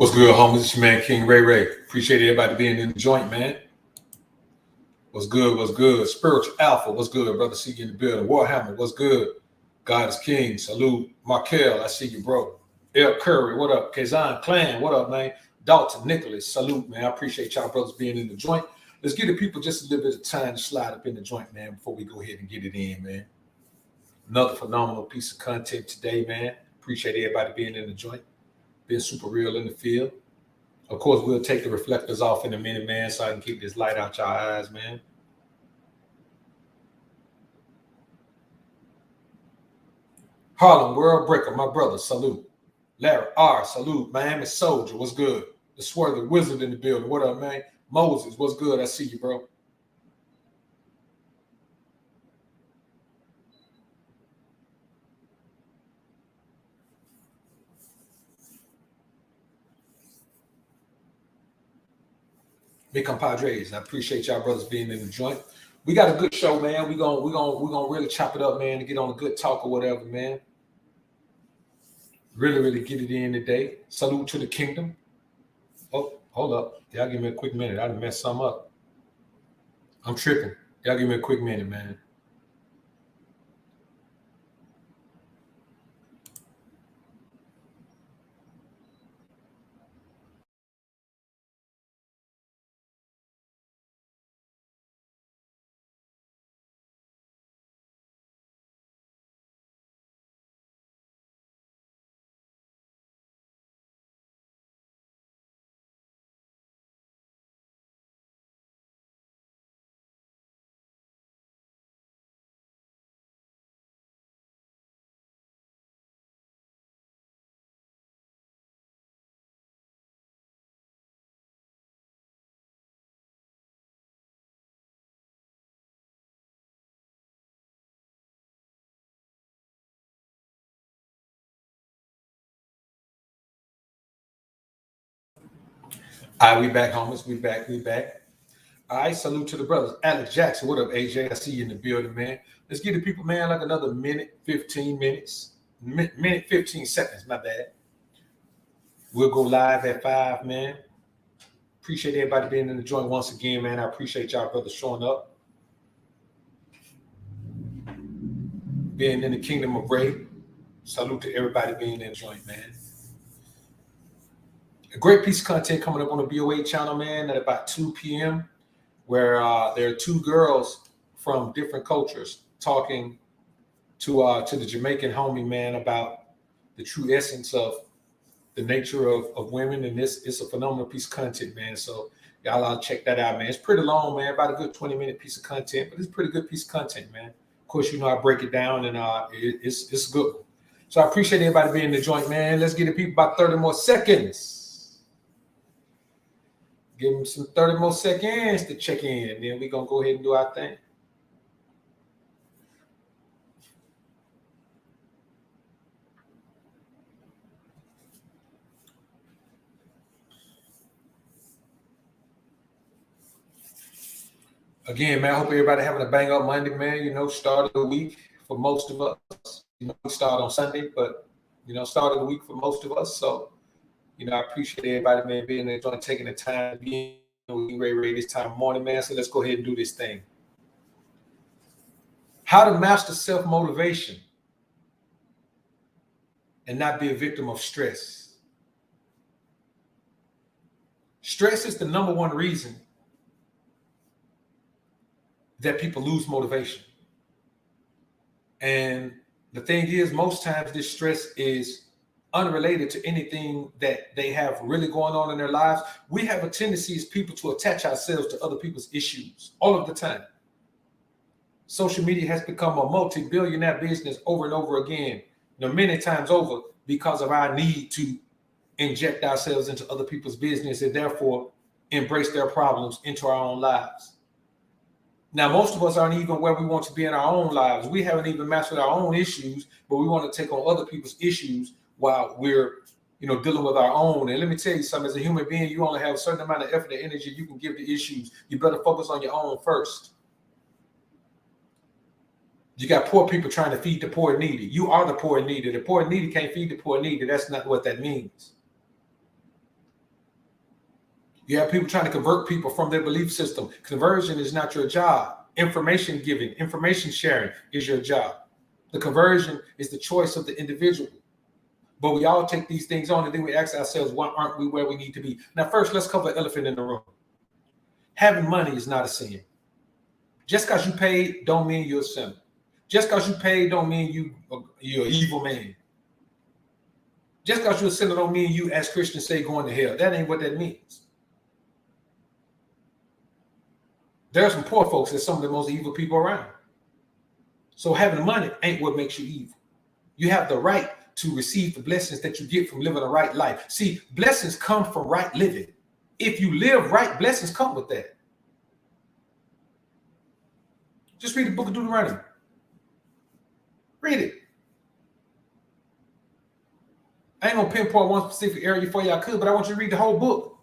What's good, homies? It's your man, King Ray Ray. Appreciate everybody being in the joint, man. What's good? What's good? Spiritual Alpha. What's good, brother? See you in the building. Warhammer. What's good? God is King. Salute. Markel. I see you, bro. El Curry. What up? Kazan Clan. What up, man? Dalton Nicholas. Salute, man. I appreciate y'all brothers being in the joint. Let's give the people just a little bit of time to slide up in the joint, man, before we go ahead and get it in, man. Another phenomenal piece of content today, man. Appreciate everybody being in the joint. Being super real in the field. Of course, we'll take the reflectors off in a minute, man, so I can keep this light out your eyes, man. Harlem World Breaker, my brother, salute. Larry R, salute. Miami Soldier, what's good? The Swarthy Wizard in the building, what up, man? Moses, what's good? I see you, bro. Big compadres, I appreciate y'all brothers being in the joint. We got a good show, man. We're gonna really chop it up, man, to get on a good talk or whatever, man. Really get it in today. Salute to the kingdom. Oh, hold up. Y'all give me a quick minute. I done messed some up. I'm tripping. Y'all give me a quick minute, man. All right, we back, homies. We back. All right, salute to the brothers. Alex Jackson, what up, AJ? I see you in the building, man. Let's give the people, man, like another minute, 15 minutes. Minute, 15 seconds, my bad. We'll go live at 5, man. Appreciate everybody being in the joint once again, man. I appreciate y'all brothers showing up. Being in the kingdom of Ray. Salute to everybody being in the joint, man. A great piece of content coming up on the BOA channel, man, at about 2 p.m., where there are two girls from different cultures talking to the Jamaican homie, man, about the true essence of the nature of women. And it's a phenomenal piece of content, man. So y'all ought to check that out, man. It's pretty long, man, about a good 20-minute piece of content, but it's a pretty good piece of content, man. Of course, you know, I break it down, and it's a good one. So I appreciate everybody being in the joint, man. Let's give the people about 30 more seconds. Give them some 30 more seconds to check in, and then we're going to go ahead and do our thing. Again, man, I hope everybody having a bang up Monday, man. You know, start of the week for most of us. You know, we start on Sunday, but, you know, start of the week for most of us. So, you know, I appreciate everybody, man, being there, taking the time to be in Ray this time of morning, man. So let's go ahead and do this thing. How to master self-motivation and not be a victim of stress. Stress is the number one reason that people lose motivation. And the thing is, most times this stress is unrelated to anything that they have really going on in their lives. We have a tendency as people to attach ourselves to other people's issues all of the time. Social media has become a multi-billionaire business over and over again, you know, many times over, because of our need to inject ourselves into other people's business and therefore embrace their problems into our own lives. Now, most of us aren't even where we want to be in our own lives. We haven't even mastered our own issues, but we want to take on other people's issues while we're, you know, dealing with our own. And let me tell you something, as a human being, you only have a certain amount of effort and energy you can give to issues. You better focus on your own first. You got poor people trying to feed the poor and needy. You are the poor and needy. The poor and needy can't feed the poor and needy. That's not what that means. You have people trying to convert people from their belief system. Conversion is not your job. Information giving, information sharing is your job. The conversion is the choice of the individual. But we all take these things on and then we ask ourselves, why aren't we where we need to be? Now, first, let's cover the elephant in the room. Having money is not a sin. Just because you paid don't mean you're a sinner. Just because you paid don't mean you're an evil man. Just because you're a sinner don't mean you, as Christians say, going to hell. That ain't what that means. There are some poor folks that's some of the most evil people around. So having money ain't what makes you evil. You have the right to receive the blessings that you get from living a right life. See, blessings come from right living. If you live right, blessings come with that. Just read the book of Deuteronomy. Read it. I ain't gonna pinpoint one specific area for you. I could, but I want you to read the whole book.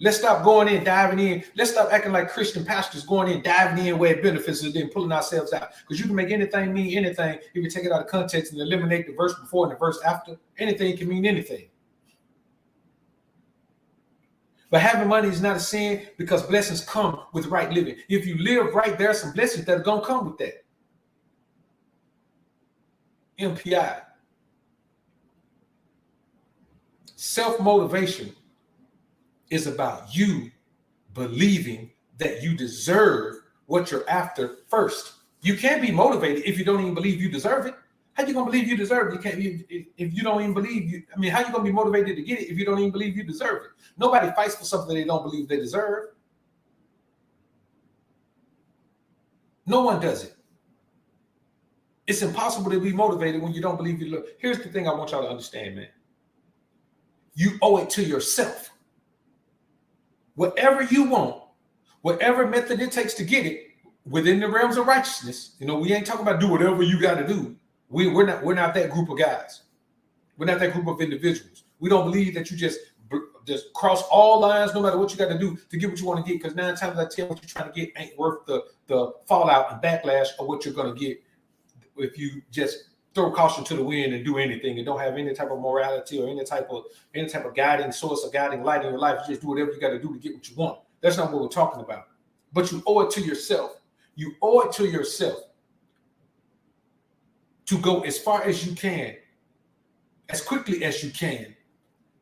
Let's stop going in, diving in. Let's stop acting like Christian pastors going in, diving in where it benefits us, then pulling ourselves out. Because you can make anything mean anything if you take it out of context and eliminate the verse before and the verse after. Anything can mean anything. But having money is not a sin because blessings come with right living. If you live right, there are some blessings that are going to come with that. MPI. Self-motivation is about you believing that you deserve what you're after first. You can't be motivated if you don't even believe you deserve it. How you gonna believe you deserve it? You can't if you don't even believe you. I mean, how you gonna be motivated to get it if you don't even believe you deserve it? Nobody fights for something they don't believe they deserve. No one does it. It's impossible to be motivated when you don't believe you deserve. Here's the thing I want y'all to understand, man. You owe it to yourself. Whatever you want, whatever method it takes to get it within the realms of righteousness, you know, we ain't talking about do whatever you got to do. We're not that group of guys. We're not that group of individuals. We don't believe that you just cross all lines, no matter what you got to do to get what you want to get. Because 9 times out of 10, what you're trying to get ain't worth the fallout and backlash of what you're going to get if you just throw caution to the wind and do anything and don't have any type of morality or any type of guiding source or guiding light in your life. You just do whatever you got to do to get what you want. That's not what we're talking about. But you owe it to yourself. You owe it to yourself to go as far as you can, as quickly as you can,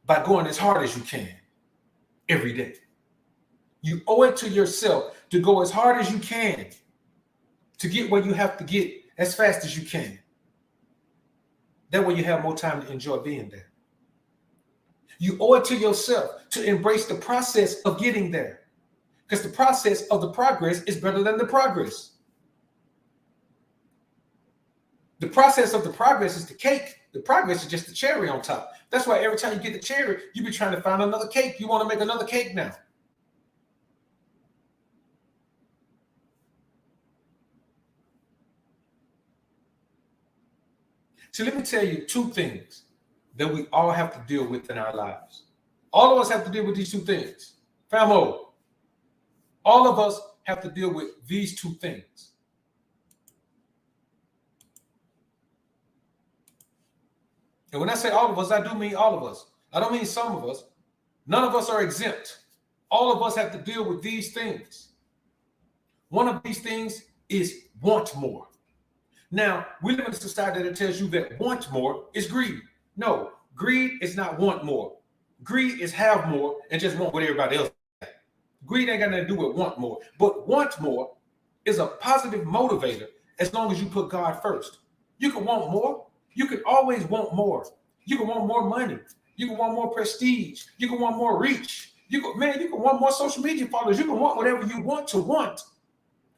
by going as hard as you can every day. You owe it to yourself to go as hard as you can to get where you have to get as fast as you can. That way you have more time to enjoy being there. You owe it to yourself to embrace the process of getting there, because the process of the progress is better than the progress. The process of the progress is the cake. The progress is just the cherry on top. That's why every time you get the cherry, you be trying to find another cake. You want to make another cake now. So let me tell you 2 things that we all have to deal with in our lives. All of us have to deal with these 2 things. Famo, all of us have to deal with these 2 things. And when I say all of us, I do mean all of us. I don't mean some of us. None of us are exempt. All of us have to deal with these things. One of these things is want more. Now, we live in a society that tells you that want more is greed. No, greed is not want more. Greed is have more and just want what everybody else has. Greed ain't got nothing to do with want more. But want more is a positive motivator as long as you put God first. You can want more. You can always want more. You can want more money. You can want more prestige. You can want more reach. You can want more social media followers. You can want whatever you want to want,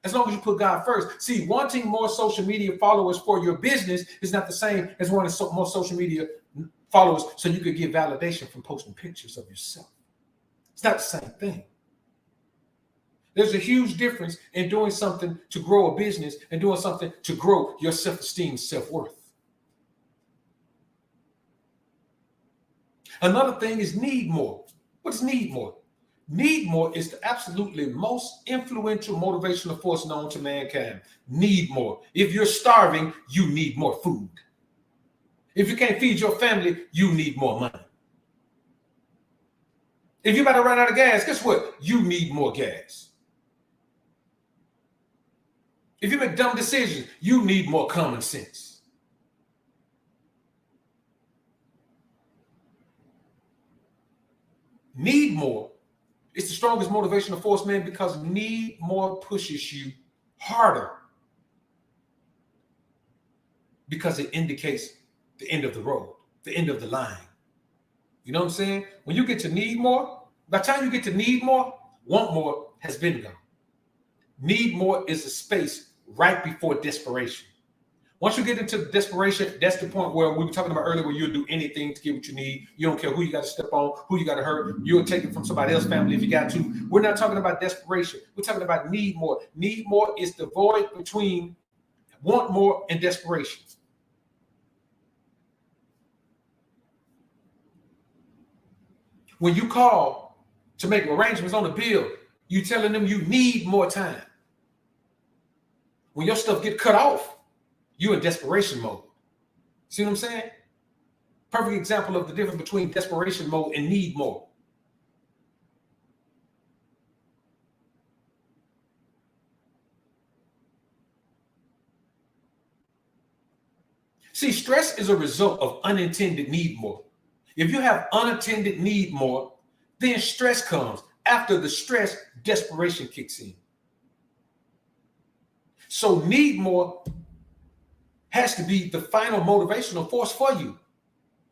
as long as you put God first. See, wanting more social media followers for your business is not the same as wanting more social media followers so you could get validation from posting pictures of yourself. It's not the same thing. There's a huge difference in doing something to grow a business and doing something to grow your self-esteem, self-worth. Another thing is need more. What is need more? Need more is the absolutely most influential motivational force known to mankind. Need more. If you're starving, you need more food. If you can't feed your family, you need more money. If you're about to run out of gas, guess what? You need more gas. If you make dumb decisions, you need more common sense. Need more. It's the strongest motivational force, man, because need more pushes you harder. Because it indicates the end of the road, the end of the line. You know what I'm saying? When you get to need more, by the time you get to need more, want more has been gone. Need more is a space right before desperation. Once you get into desperation, that's the point where we were talking about earlier, where you'll do anything to get what you need. You don't care who you got to step on, who you got to hurt. You'll take it from somebody else's family if you got to. We're not talking about desperation. We're talking about need more. Need more is the void between want more and desperation. When you call to make arrangements on a bill, you telling them you need more time. When your stuff get cut off, you in desperation mode. See what I'm saying? Perfect example of the difference between desperation mode and need more. See, stress is a result of unintended need more. If you have unattended need more, then stress comes. After the stress, desperation kicks in. So need more has to be the final motivational force for you,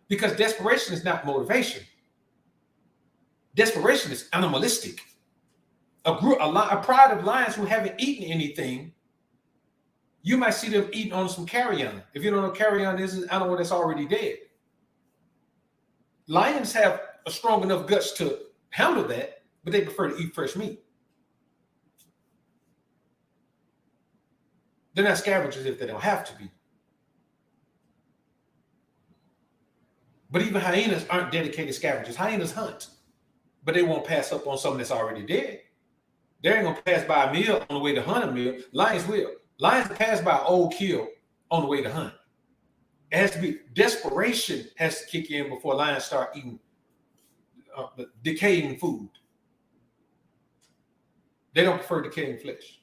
because desperation is not motivation. Desperation is animalistic. A pride of lions who haven't eaten anything, you might see them eating on some carrion. If you don't know what carrion is, it's an animal that's already dead. Lions have a strong enough guts to handle that, but they prefer to eat fresh meat. They're not scavengers if they don't have to be. But even hyenas aren't dedicated scavengers. Hyenas hunt, but they won't pass up on something that's already dead. They ain't gonna pass by a meal on the way to hunt a meal. Lions will. Lions pass by an old kill on the way to hunt. It has to be desperation has to kick in before lions start eating decaying food. They don't prefer decaying flesh.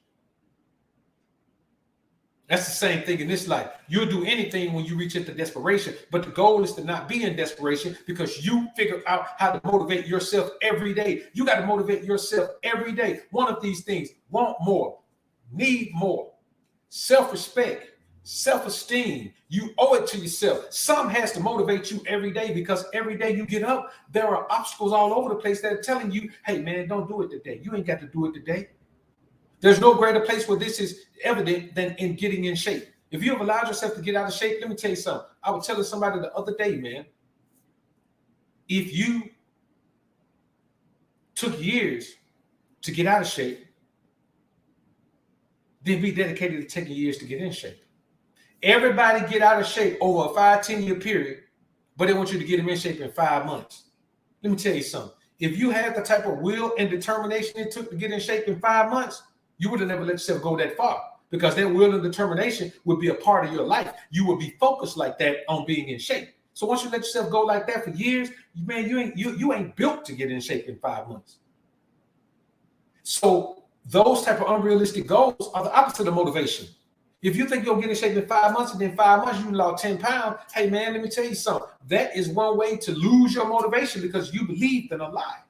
That's the same thing in this life. You'll do anything when you reach into desperation, but the goal is to not be in desperation, because you figure out how to motivate yourself every day. You got to motivate yourself every day. One of these things: want more, need more, self-respect, self-esteem. You owe it to yourself. Some has to motivate you every day, because every day you get up, there are obstacles all over the place that are telling you, hey man, don't do it today. You ain't got to do it today. There's no greater place where this is evident than in getting in shape. If you have allowed yourself to get out of shape, let me tell you something. I was telling somebody the other day, man, if you took years to get out of shape, then be dedicated to taking years to get in shape. Everybody get out of shape over a 5-10 year period, but they want you to get them in shape in 5 months. Let me tell you something. If you had the type of will and determination it took to get in shape in 5 months, you would have never let yourself go that far, because that will and determination would be a part of your life. You would be focused like that on being in shape. So once you let yourself go like that for years, man, you ain't built to get in shape in 5 months. So those type of unrealistic goals are the opposite of motivation. If you think you'll get in shape in 5 months and then 5 months you lost 10 pounds, hey man, let me tell you something. That is one way to lose your motivation, because you believed in a lie.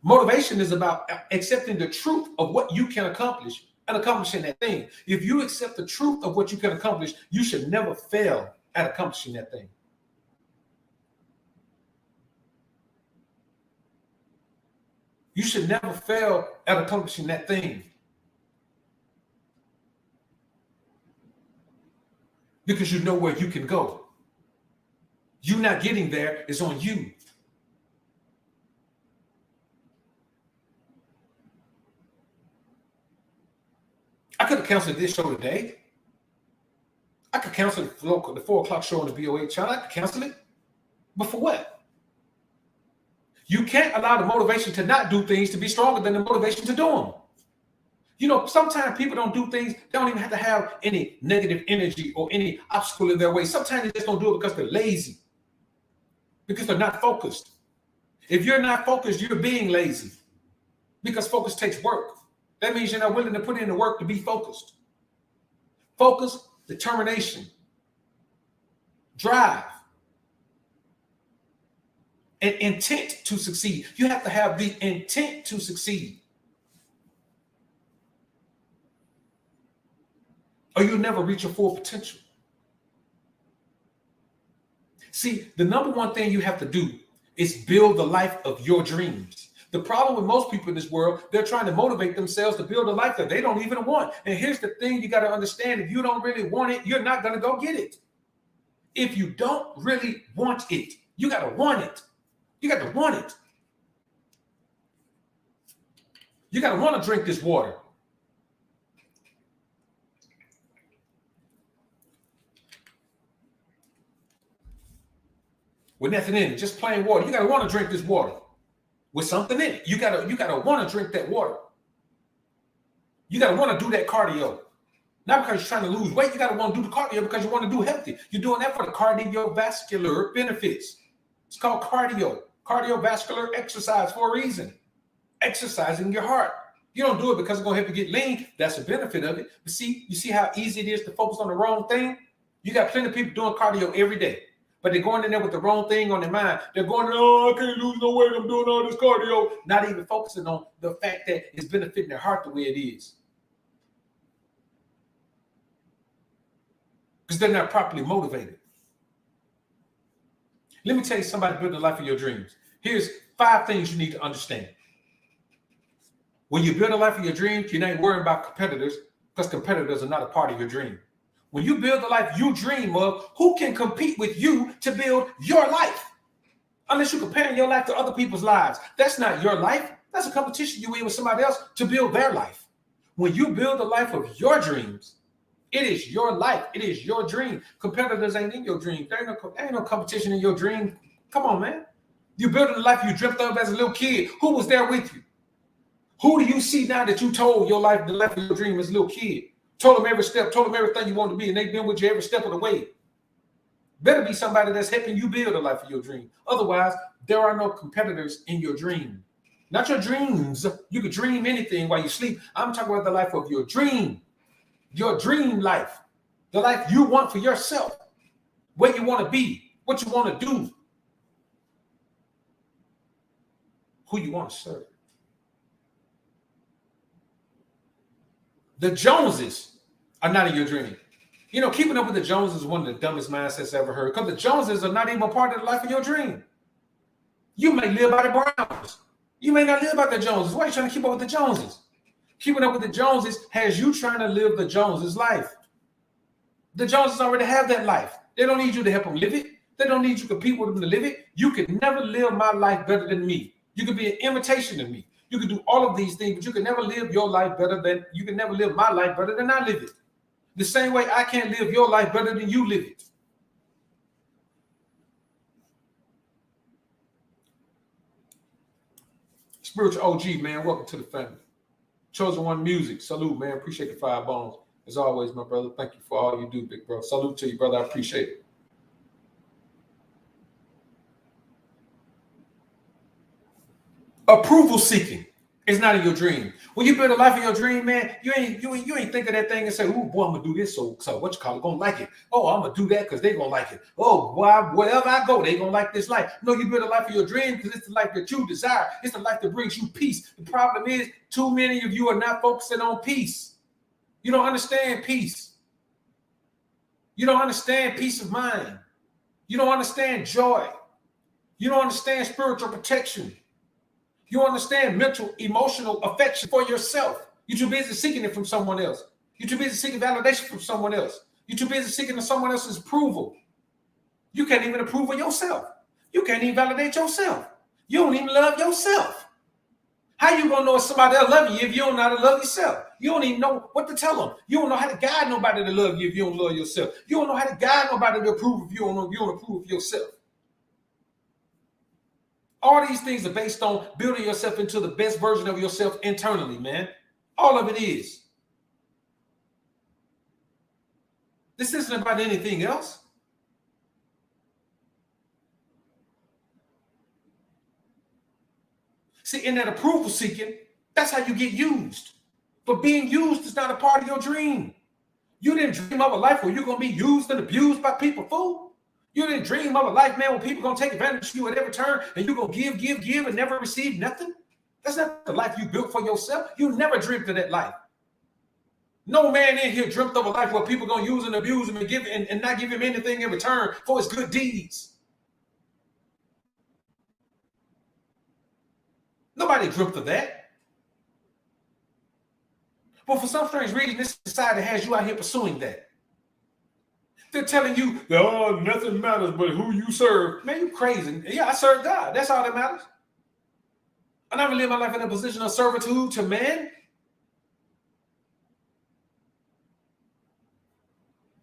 Motivation is about accepting the truth of what you can accomplish and accomplishing that thing. If you accept the truth of what you can accomplish, you should never fail at accomplishing that thing. You should never fail at accomplishing that thing. Because you know where you can go. You not getting there is on you. I could have canceled this show today. I could cancel the 4 o'clock show on the VOA channel. I could cancel it. But for what? You can't allow the motivation to not do things to be stronger than the motivation to do them. You know, sometimes people don't do things. They don't even have to have any negative energy or any obstacle in their way. Sometimes they just don't do it because they're lazy, because they're not focused. If you're not focused, you're being lazy, because focus takes work. That means you're not willing to put in the work to be focused. Focus, determination, drive, and intent to succeed. You have to have the intent to succeed, or you'll never reach your full potential. See, the number one thing you have to do is build the life of your dreams. The problem with most people in this world, they're trying to motivate themselves to build a life that they don't even want. And here's the thing you got to understand: if you don't really want it, you're not going to go get it. If you don't really want it, you got to want it. You got to want it. You got to want to drink this water. With nothing in it, just plain water. You got to want to drink this water with something in it. You got to want to drink that water. You got to want to do that cardio. Not because you're trying to lose weight. You got to want to do the cardio because you want to do healthy. You're doing that for the cardiovascular benefits. It's called cardio. Cardiovascular exercise for a reason. Exercising your heart. You don't do it because it's going to help you get lean. That's a benefit of it. But see, you see how easy it is to focus on the wrong thing? You got plenty of people doing cardio every day, but they're going in there with the wrong thing on their mind. They're going, oh, I can't lose no weight. I'm doing all this cardio. Not even focusing on the fact that it's benefiting their heart the way it is. Because they're not properly motivated. Let me tell you somebody to build the life of your dreams. Here's 5 things you need to understand. When you build a life of your dreams, you're not worrying about competitors, because competitors are not a part of your dream. When you build the life you dream of, who can compete with you to build your life? Unless you're comparing your life to other people's lives. That's not your life. That's a competition you in with somebody else to build their life. When you build the life of your dreams, it is your life. It is your dream. Competitors ain't in your dream. There ain't no competition in your dream. Come on, man. You're building the life you dreamt of as a little kid. Who was there with you? Who do you see now that you told your life, the life of your dream as a little kid? Told them every step, told them everything you wanted to be, and they've been with you every step of the way. Better be somebody that's helping you build a life of your dream. Otherwise, there are no competitors in your dream. Not your dreams. You could dream anything while you sleep. I'm talking about the life of your dream. Your dream life. The life you want for yourself. Where you want to be. What you want to do. Who you want to serve. The Joneses are not in your dream. You know, keeping up with the Joneses is one of the dumbest mindsets I ever heard, because the Joneses are not even a part of the life of your dream. You may live by the Browns. You may not live by the Joneses. Why are you trying to keep up with the Joneses? Keeping up with the Joneses has you trying to live the Joneses' life. The Joneses already have that life. They don't need you to help them live it. They don't need you to compete with them to live it. You can never live my life better than me. You can be an imitation of me. You can do all of these things, but you can never live your life better than, you can never live my life better than I live it. The same way I can't live your life better than you live it. Spiritual OG, man, welcome to the family. Chosen One Music, salute, man. Appreciate the 5 bones. As always, my brother, thank you for all you do, big bro. Salute to you, brother. I appreciate it. Approval seeking is not in your dream. When you build a life in your dream, man, you ain't think of that thing and say, "Oh boy, I'm gonna do this, so what you call it, gonna like it. Oh, I'm gonna do that because they gonna like it. Oh, boy, wherever I go, they gonna like this life." No, you build a life of your dream because it's the life that you desire. It's the life that brings you peace. The problem is, too many of you are not focusing on peace. You don't understand peace. You don't understand peace of mind. You don't understand joy. You don't understand spiritual protection. You understand mental, emotional affection for yourself. You're too busy seeking it from someone else. You're too busy seeking validation from someone else. You're too busy seeking someone else's approval. You can't even approve of yourself. You can't even validate yourself. You don't even love yourself. How you gonna know if somebody else loves you if you don't know how to love yourself? You don't even know what to tell them. You don't know how to guide nobody to love you if you don't love yourself. You don't know how to guide nobody to approve if you don't approve of yourself. All these things are based on building yourself into the best version of yourself internally, man. All of it is. This isn't about anything else. See, in that approval seeking, that's how you get used. But being used is not a part of your dream. You didn't dream of a life where you're going to be used and abused by people, fool. You didn't dream of a life, man, where people going to take advantage of you at every turn and you're going to give, and never receive nothing. That's not the life you built for yourself. You never dreamed of that life. No man in here dreamt of a life where people are going to use and abuse him and give and not give him anything in return for his good deeds. Nobody dreamt of that. But for some strange reason, this society has you out here pursuing that. They're telling you, oh, nothing matters but who you serve. Man, you crazy. Yeah, I serve God. That's all that matters. I never live my life in a position of servitude to man.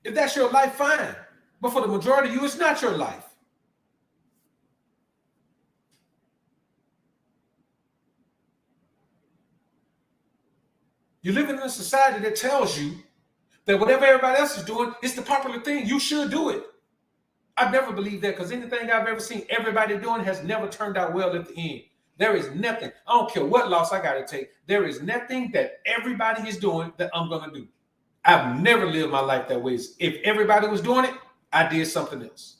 If that's your life, fine. But for the majority of you, it's not your life. You're living in a society that tells you that whatever everybody else is doing, it's the popular thing. You should do it. I've never believed that because anything I've ever seen everybody doing has never turned out well at the end. There is nothing. I don't care what loss I got to take. There is nothing that everybody is doing that I'm going to do. I've never lived my life that way. If everybody was doing it, I did something else.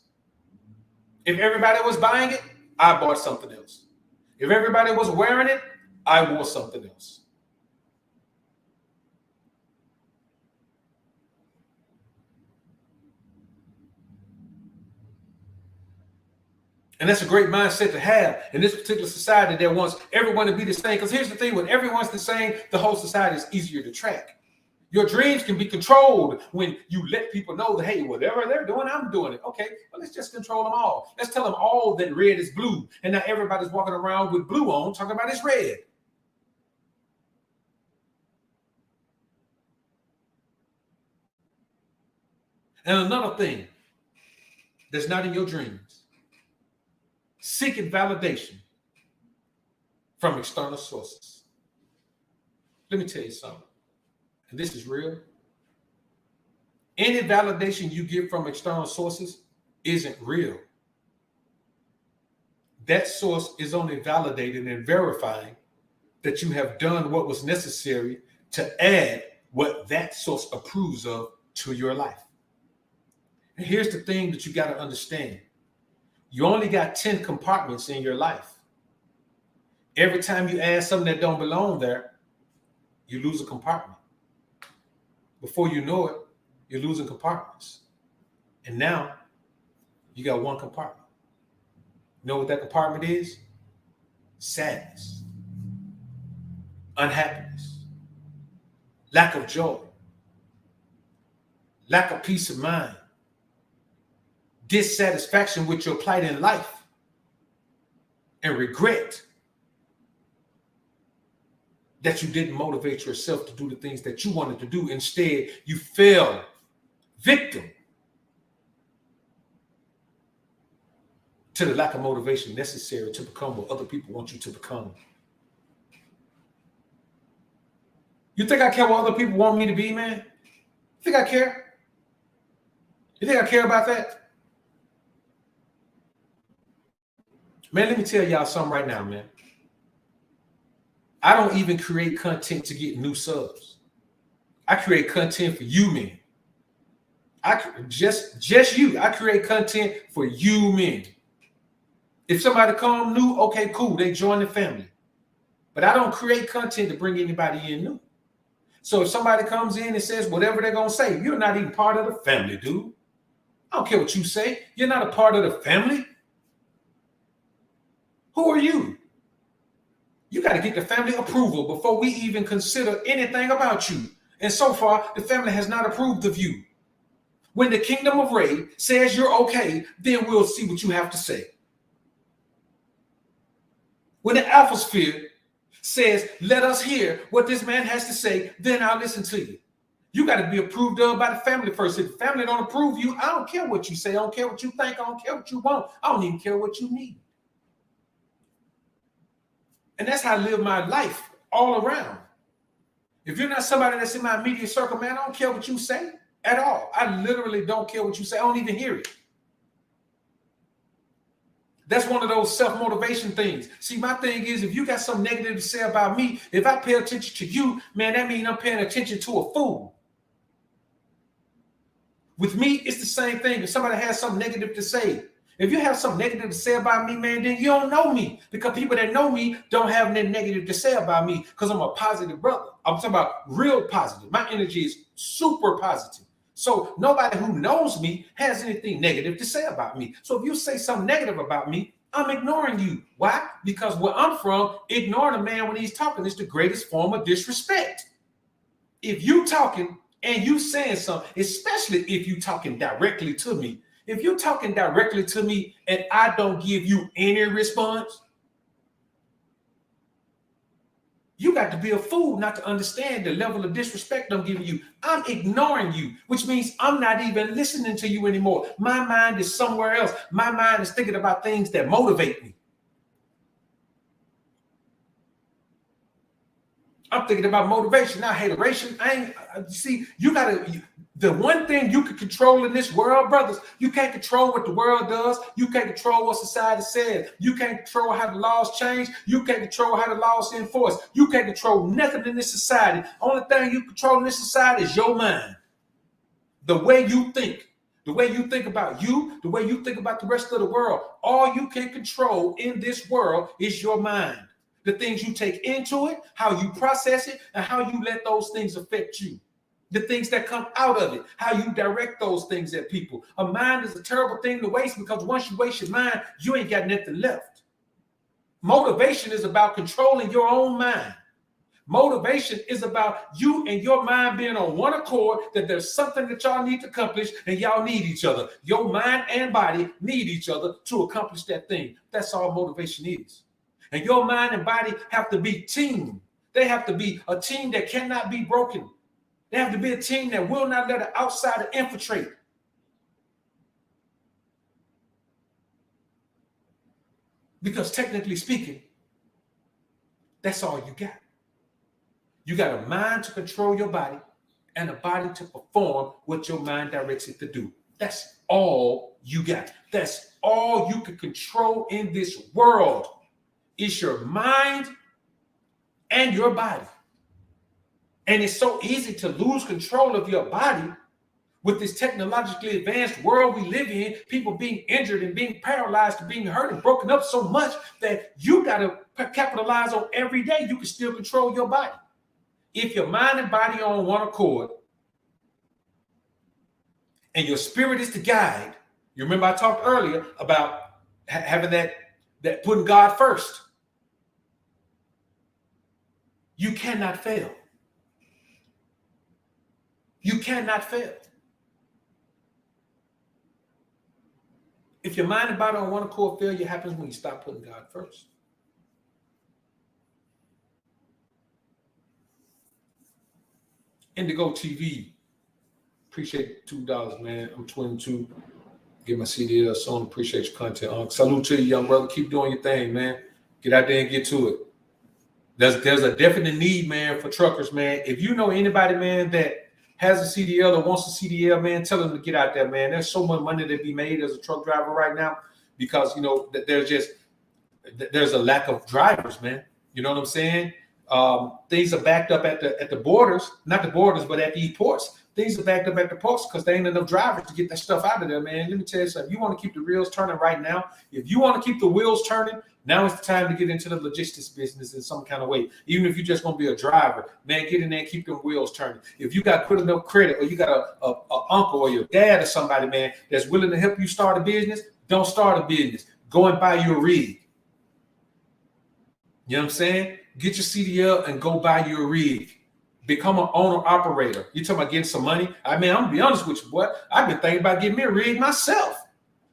If everybody was buying it, I bought something else. If everybody was wearing it, I wore something else. And that's a great mindset to have in this particular society that wants everyone to be the same. Because here's the thing, when everyone's the same, the whole society is easier to track. Your dreams can be controlled when you let people know that, hey, whatever they're doing, I'm doing it. Okay, well, let's just control them all. Let's tell them all that red is blue. And now everybody's walking around with blue on, talking about it's red. And another thing that's not in your dreams, seeking validation from external sources. Let me tell you something, and this is real. Any validation you get from external sources isn't real. That source is only validating and verifying that you have done what was necessary to add what that source approves of to your life. And here's the thing that you got to understand. You only got 10 compartments in your life. Every time you add something that don't belong there, you lose a compartment. Before you know it, you're losing compartments. And now you got one compartment. You know what that compartment is? Sadness, unhappiness, lack of joy, lack of peace of mind, dissatisfaction with your plight in life, and regret that you didn't motivate yourself to do the things that you wanted to do. Instead, you fell victim to the lack of motivation necessary to become what other people want you to become. You think I care what other people want me to be, man? You think I care? You think I care about that? Man, let me tell y'all something right now, man. I don't even create content to get new subs. I create content for you, men. Just you. I create content for you, men. If somebody come new, okay, cool. They join the family. But I don't create content to bring anybody in new. So if somebody comes in and says whatever they're going to say, you're not even part of the family, dude. I don't care what you say. You're not a part of the family. Who are you? You got to get the family approval before we even consider anything about you. And so far, the family has not approved of you. When the kingdom of Ray says you're okay, then we'll see what you have to say. When the Alphasphere says, let us hear what this man has to say, then I'll listen to you. You got to be approved of by the family first. If the family don't approve you, I don't care what you say. I don't care what you think. I don't care what you want. I don't even care what you need. And that's how I live my life all around. If you're not somebody that's in my immediate circle, man, I don't care what you say at all. I literally don't care what you say. I don't even hear it. That's one of those self-motivation things. See, my thing is, if you got something negative to say about me, if I pay attention to you, man, that means I'm paying attention to a fool. With me, it's the same thing. If somebody has something negative to say, if you have something negative to say about me, man, then you don't know me. Because people that know me don't have nothing negative to say about me because I'm a positive brother. I'm talking about real positive. My energy is super positive. So nobody who knows me has anything negative to say about me. So if you say something negative about me, I'm ignoring you. Why? Because where I'm from, ignoring a man when he's talking is the greatest form of disrespect. If you talking and you saying something, especially if you talking directly to me, if you're talking directly to me and I don't give you any response, you got to be a fool not to understand the level of disrespect I'm giving you. I'm ignoring you, which means I'm not even listening to you anymore. My mind is somewhere else. My mind is thinking about things that motivate me. I'm thinking about motivation, not hateration. See, you gotta. The one thing you can control in this world, brothers, you can't control what the world does. You can't control what society says. You can't control how the laws change. You can't control how the laws are enforced. You can't control nothing in this society. Only thing you control in this society is your mind. The way you think. The way you think about you, the way you think about the rest of the world. All you can control in this world is your mind. The things you take into it, how you process it, and how you let those things affect you. The things that come out of it, how you direct those things at people. A mind is a terrible thing to waste because once you waste your mind, you ain't got nothing left. Motivation is about controlling your own mind. Motivation is about you and your mind being on one accord, that there's something that y'all need to accomplish and y'all need each other. Your mind and body need each other to accomplish that thing. That's all motivation is. And your mind and body have to be team. They have to be a team that cannot be broken. They have to be a team that will not let an outsider infiltrate. Because technically speaking, that's all you got. You got a mind to control your body and a body to perform what your mind directs it to do. That's all you got. That's all you can control in this world. Is your mind and your body. And it's so easy to lose control of your body with this technologically advanced world we live in, people being injured and being paralyzed and being hurt and broken up so much that you got to capitalize on every day. You can still control your body. If your mind and body are on one accord and your spirit is the guide, you remember I talked earlier about having that putting God first. You cannot fail. You cannot fail. If your mind and body on one accord, failure happens when you stop putting God first. Indigo TV, appreciate $2, man. I'm 22. Get my CDL soon. Appreciate your content. Salute to you, young brother. Keep doing your thing, man. Get out there and get to it. There's a definite need, man, for truckers, man. If you know anybody, man, that has a CDL or wants a CDL, man, tell them to get out there, man. There's so much money to be made as a truck driver right now because, you know, there's a lack of drivers, man. You know what I'm saying? Things are backed up at the borders, not the borders, but at the ports. Things are backed up at the ports because there ain't enough drivers to get that stuff out of there, man. Let me tell you something. You want to keep the wheels turning right now. If you want to keep the wheels turning, now is the time to get into the logistics business in some kind of way. Even if you're just going to be a driver, man, get in there and keep them wheels turning. If you got good enough credit or you got a uncle or your dad or somebody, man, that's willing to help you start a business, don't start a business. Go and buy you a rig. You know what I'm saying? Get your CDL and go buy you a rig. Become an owner operator. You talking about getting some money? I mean, I'm gonna be honest with you, boy. I've been thinking about getting me a rig myself.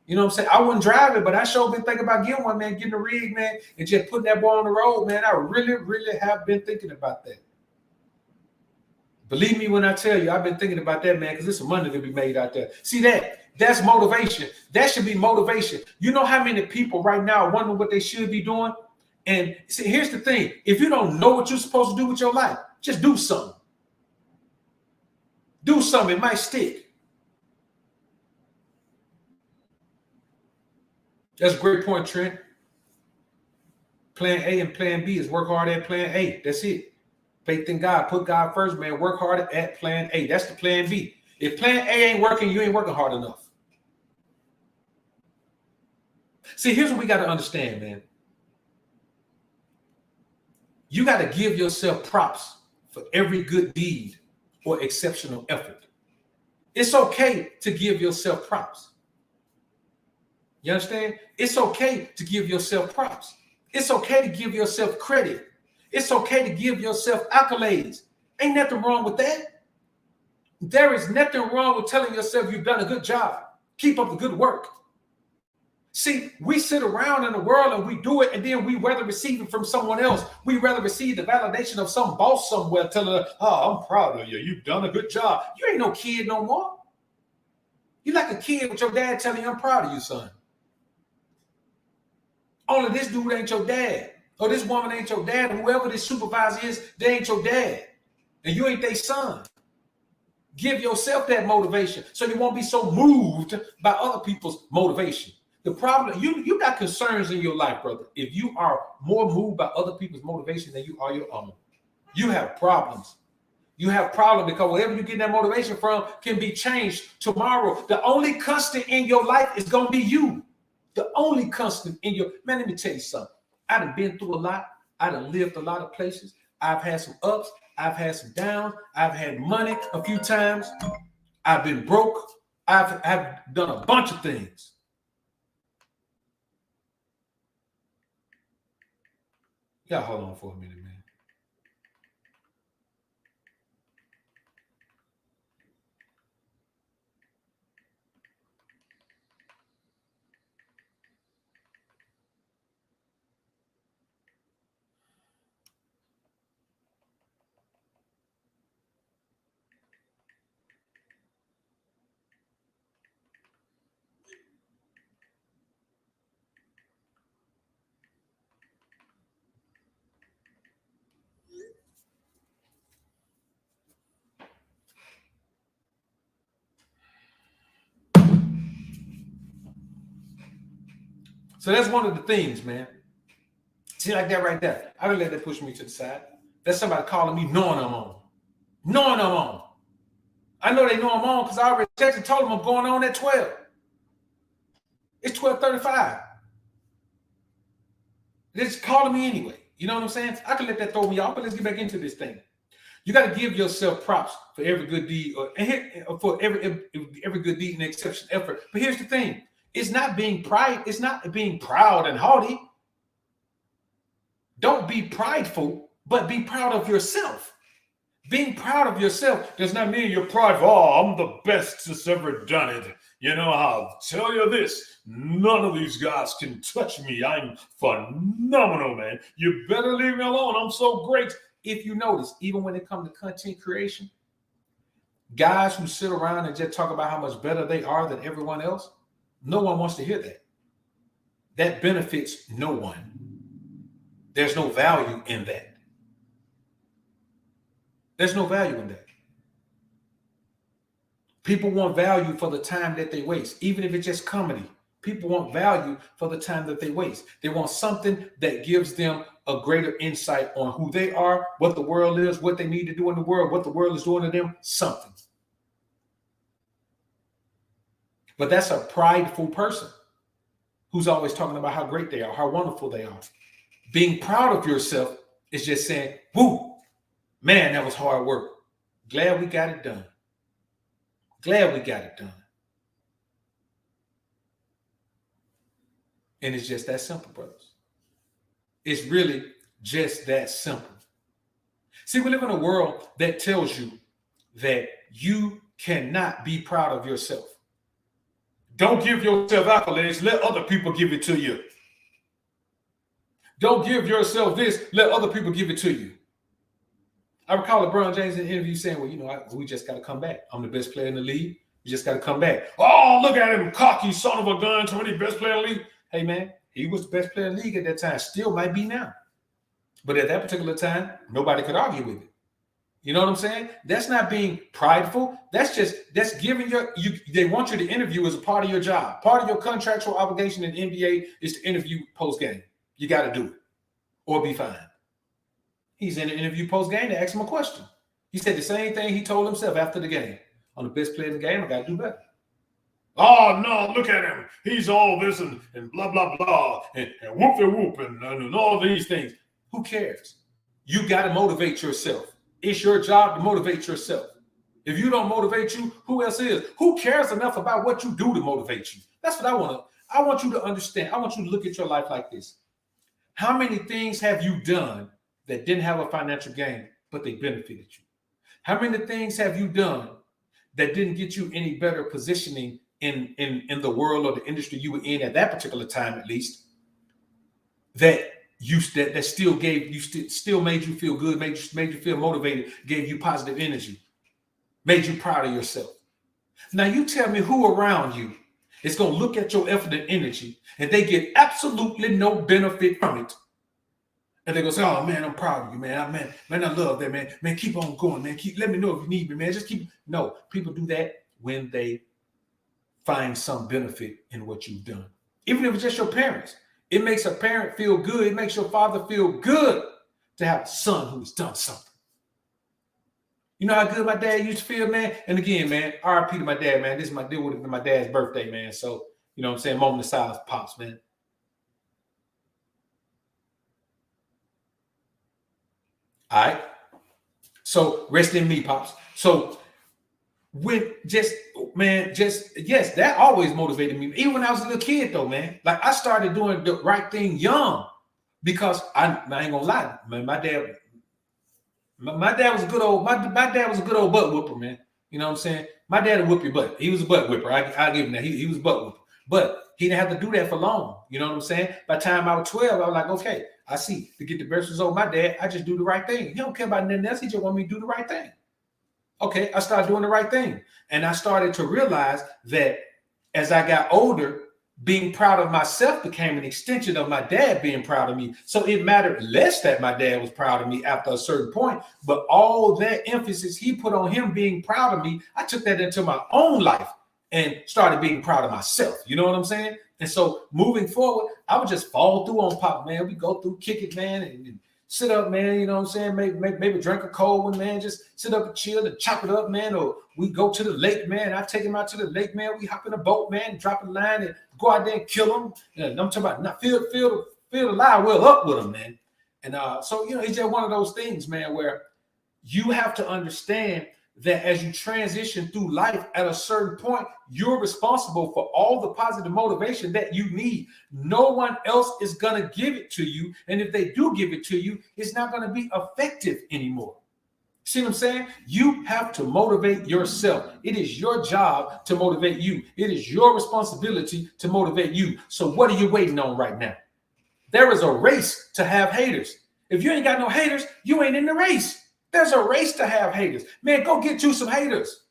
You know what I'm saying? I wouldn't drive it, but I sure been thinking about getting one, man, getting a rig, man, and just putting that boy on the road, man. I really, really have been thinking about that. Believe me when I tell you, I've been thinking about that, man, because there's some money to be made out there. See that's motivation. That should be motivation. You know how many people right now are wondering what they should be doing? And see, here's the thing. If you don't know what you're supposed to do with your life, just do something. Do something. It might stick. That's a great point, Trent. Plan A and plan B is work hard at plan A. That's it. Faith in God. Put God first, man. Work hard at plan A. That's the plan B. If plan A ain't working, you ain't working hard enough. See, here's what we got to understand, man. You got to give yourself props for every good deed or exceptional effort. It's okay to give yourself props. You understand? It's okay to give yourself props. It's okay to give yourself credit. It's okay to give yourself accolades. Ain't nothing wrong with that. There is nothing wrong with telling yourself you've done a good job. Keep up the good work. See, we sit around in the world and we do it, and then we rather receive it from someone else. We rather receive the validation of some boss somewhere telling us, oh, I'm proud of you. You've done a good job. You ain't no kid no more. You like a kid with your dad telling you, I'm proud of you, son. Only this dude ain't your dad, or this woman ain't your dad, and whoever this supervisor is, they ain't your dad, and you ain't their son. Give yourself that motivation so you won't be so moved by other people's motivation. The problem, you got concerns in your life, brother. If you are more moved by other people's motivation than you are your own, you have problems. You have problems because wherever you get that motivation from can be changed tomorrow. The only constant in your life is going to be you. The only constant in your, man, let me tell you something. I done been through a lot. I done lived a lot of places. I've had some ups. I've had some downs. I've had money a few times. I've been broke. I've done a bunch of things. Yeah, hold on for a minute, man. So that's one of the things, man. See, like that right there. I don't let that push me to the side. That's somebody calling me knowing I'm on. Knowing I'm on. I know they know I'm on because I already texted and told them I'm going on at 12. It's 12:35. They're just calling me anyway. You know what I'm saying? I can let that throw me off, but let's get back into this thing. You got to give yourself props for every good deed, for every good deed and exceptional effort. But here's the thing. It's not being pride. It's not being proud and haughty. Don't be prideful, but be proud of yourself. Being proud of yourself does not mean you're prideful. Oh, I'm the best that's ever done it. You know, I'll tell you this. None of these guys can touch me. I'm phenomenal, man. You better leave me alone. I'm so great. If you notice, even when it comes to content creation, guys who sit around and just talk about how much better they are than everyone else, no one wants to hear that. That benefits no one. There's no value in that. There's no value in that. People want value for the time that they waste, even if it's just comedy. People want value for the time that they waste. They want something that gives them a greater insight on who they are, what the world is, what they need to do in the world, what the world is doing to them, something. But that's a prideful person who's always talking about how great they are, how wonderful they are. Being proud of yourself is just saying, whoo, man, that was hard work. Glad we got it done. Glad we got it done. And it's just that simple, brothers. It's really just that simple. See, we live in a world that tells you that you cannot be proud of yourself. Don't give yourself accolades. Let other people give it to you. Don't give yourself this. Let other people give it to you. I recall LeBron James in an interview saying, well, you know, we just got to come back. I'm the best player in the league. We just got to come back. Oh, look at him, cocky son of a gun, 20 best player in the league. Hey, man, he was the best player in the league at that time. Still might be now. But at that particular time, nobody could argue with it. You know what I'm saying? That's not being prideful. That's giving they want you to interview as a part of your job. Part of your contractual obligation in the NBA is to interview post game. You got to do it or be fined. He's in the interview post game. They asked him a question. He said the same thing he told himself after the game. I'm the best player in the game. I got to do better. Oh, no, look at him. He's all this and blah, blah, blah, and whoop and all these things. Who cares? You got to motivate yourself. It's your job to motivate yourself. If you don't motivate you, who else is? Who cares enough about what you do to motivate you? That's what I want. I want you to understand. I want you to look at your life like this. How many things have you done that didn't have a financial gain, but they benefited you? How many things have you done that didn't get you any better positioning in the world or the industry you were in at that particular time, at least, that still gave you, still made you feel good, made you feel motivated, gave you positive energy, made you proud of yourself? Now you tell me who around you is going to look at your effort and energy and they get absolutely no benefit from it. And they're going to say, oh, man, I'm proud of you, man. Man, I love that, man. Man, keep on going, man. Let me know if you need me, man. Just keep. No, people do that when they find some benefit in what you've done. Even if it's just your parents. It makes a parent feel good. It makes your father feel good to have a son who's done something. You know how good my dad used to feel, man? And again, man, RIP to my dad, man. This would have been my dad's birthday, man. So, you know what I'm saying? Moment of silence, pops, man. All right. So rest in me, pops. So yes, that always motivated me. Even when I was a little kid, though, man. Like I started doing the right thing young because I ain't gonna lie, man. My dad was a good old butt whooper, man. You know what I'm saying? My dad would whoop your butt. He was a butt whipper. I give him that. He was a butt whipper. But he didn't have to do that for long. You know what I'm saying? By the time I was 12, I was like, okay, I see. To get the best result of my dad, I just do the right thing. He don't care about nothing else. He just want me to do the right thing. Okay, I started doing the right thing. And I started to realize that as I got older, being proud of myself became an extension of my dad being proud of me. So it mattered less that my dad was proud of me after a certain point, but all that emphasis he put on him being proud of me, I took that into my own life and started being proud of myself. You know what I'm saying? And so moving forward, I would just fall through on Pop, man. We go through, kick it, man, and sit up, man. You know what I'm saying? Maybe drink a cold one, man. Just sit up and chill and chop it up, man. Or we go to the lake, man. I take him out to the lake, man. We hop in a boat, man, drop a line and go out there and kill him. And I'm talking about not fill the live well up with him, man. And so, you know, it's just one of those things, man, where you have to understand that as you transition through life at a certain point, you're responsible for all the positive motivation that you need. No one else is going to give it to you. And if they do give it to you, it's not going to be effective anymore. See what I'm saying? You have to motivate yourself. It is your job to motivate you. It is your responsibility to motivate you. So what are you waiting on right now? There is a race to have haters. If you ain't got no haters, you ain't in the race. There's a race to have haters. Man, go get you some haters.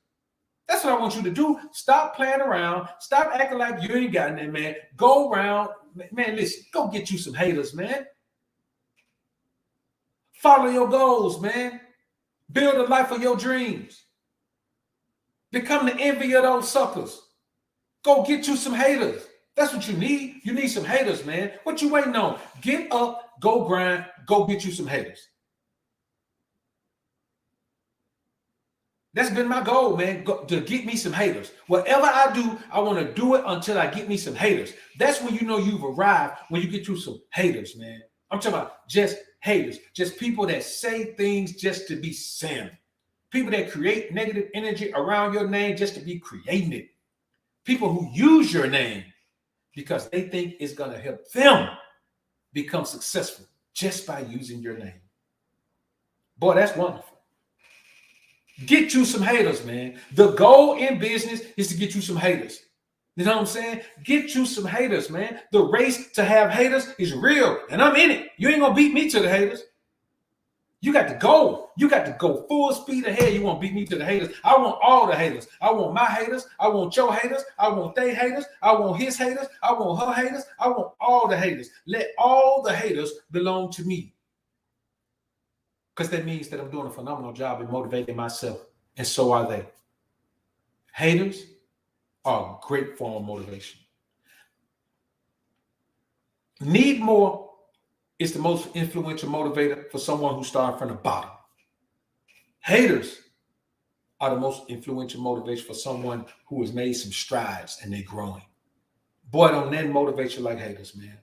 That's what I want you to do. Stop playing around. Stop acting like you ain't got nothing, man. Go around. Man, listen, go get you some haters, man. Follow your goals, man. Build a life of your dreams. Become the envy of those suckers. Go get you some haters. That's what you need. You need some haters, man. What you waiting on? Get up, go grind, go get you some haters. That's been my goal, man, to get me some haters. Whatever I do, I want to do it until I get me some haters. That's when you know you've arrived, when you get you some haters, man. I'm talking about just haters, just people that say things just to be saying. People that create negative energy around your name just to be creating it. People who use your name because they think it's going to help them become successful just by using your name. Boy, that's wonderful. Get you some haters, man. The goal in business is to get you some haters. You know what I'm saying? Get you some haters, man. The race to have haters is real, and I'm in it. You ain't gonna beat me to the haters. You got to go. You got to go full speed ahead. You won't beat me to the haters. I want all the haters. I want my haters. I want your haters. I want they haters. I want his haters. I want her haters. I want all the haters. Let all the haters belong to me. because that means that I'm doing a phenomenal job in motivating myself, and so are they. Haters are a great form of motivation. Need more is the most influential motivator for someone who started from the bottom. Haters are the most influential motivation for someone who has made some strides and they're growing. Boy, don't nothing motivate you like haters, man.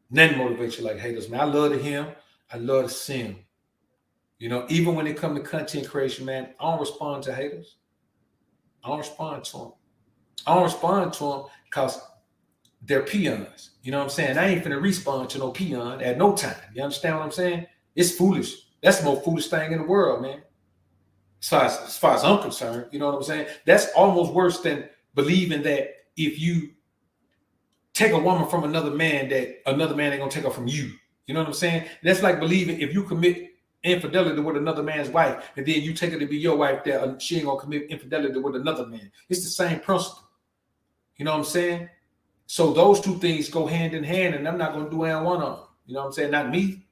Nothing motivate you like haters, man. I love to hear them. I love to see them. You know, even when it comes to content creation, man, I don't respond to haters. I don't respond to them. I don't respond to them because they're peons. You know what I'm saying? I ain't finna respond to no peon at no time. You understand what I'm saying? It's foolish. That's the most foolish thing in the world, man. As far as I'm concerned, you know what I'm saying? That's almost worse than believing that if you take a woman from another man, that another man ain't gonna take her from you. You know what I'm saying? That's like believing if you commit infidelity with another man's wife, and then you take her to be your wife, that she ain't gonna commit infidelity with another man. It's the same principle. You know what I'm saying? So those two things go hand in hand, and I'm not gonna do either one of them. You know what I'm saying? Not me.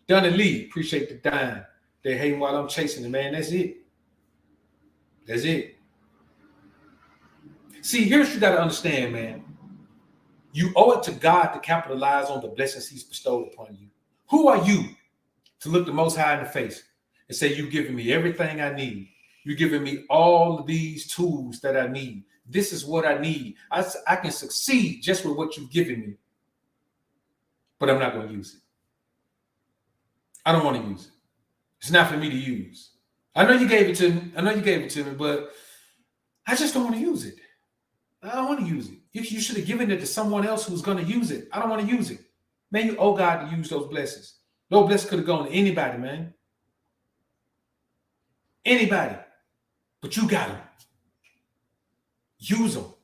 Dunn and Lee, appreciate the dime. They're hating while I'm chasing it, man. That's it. That's it. See, here's what you gotta understand, man. You owe it to God to capitalize on the blessings He's bestowed upon you. Who are you to look the Most High in the face and say, you've given me everything I need? You're giving me all of these tools that I need. This is what I need. I can succeed just with what you've given me, but I'm not going to use it. I don't want to use it. It's not for me to use. I know you gave it to me. But I just don't want to use it. I don't want to use it. You should have given it to someone else who's going to use it. I don't want to use it. Man, you owe God to use those blessings. Those blessings could have gone to anybody, man. Anybody. But you got them. Use them.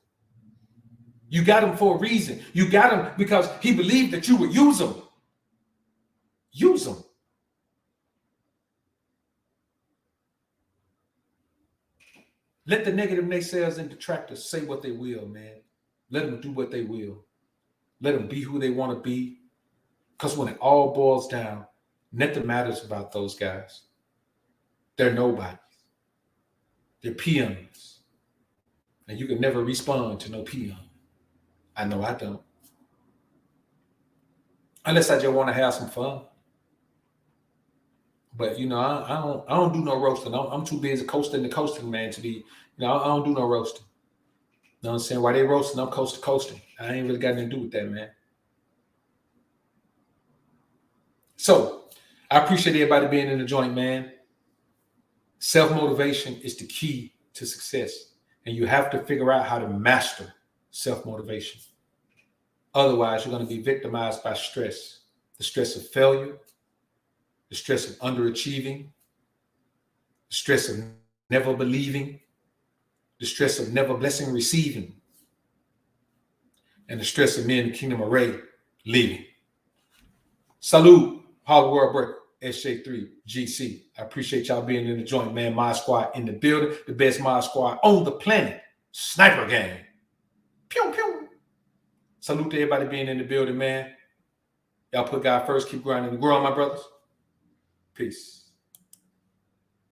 You got them for a reason. You got them because He believed that you would use them. Use them. Let the negative naysayers and detractors say what they will, man. Let them do what they will. Let them be who they want to be. Because when it all boils down, nothing matters about those guys. They're nobodies. They're peons. And you can never respond to no peon. I know I don't. Unless I just want to have some fun. But, you know, I don't do no roasting. I'm too busy coasting, man, to be, you know, I don't do no roasting. You know what I'm saying? While they roasting, I'm coasting. I ain't really got nothing to do with that, man. So, I appreciate everybody being in the joint, man. Self-motivation is the key to success. And you have to figure out how to master self-motivation. Otherwise, you're going to be victimized by stress. The stress of failure, the stress of underachieving, the stress of never believing, the stress of never blessing receiving, and the stress of me in the kingdom array leaving. Salute, Hollywood World Breaker, SJ3, GC. I appreciate y'all being in the joint, man. Mod Squad in the building, the best Mod Squad on the planet. Sniper gang. Pew, pew. Salute to everybody being in the building, man. Y'all put God first, keep grinding and growing, my brothers. Peace.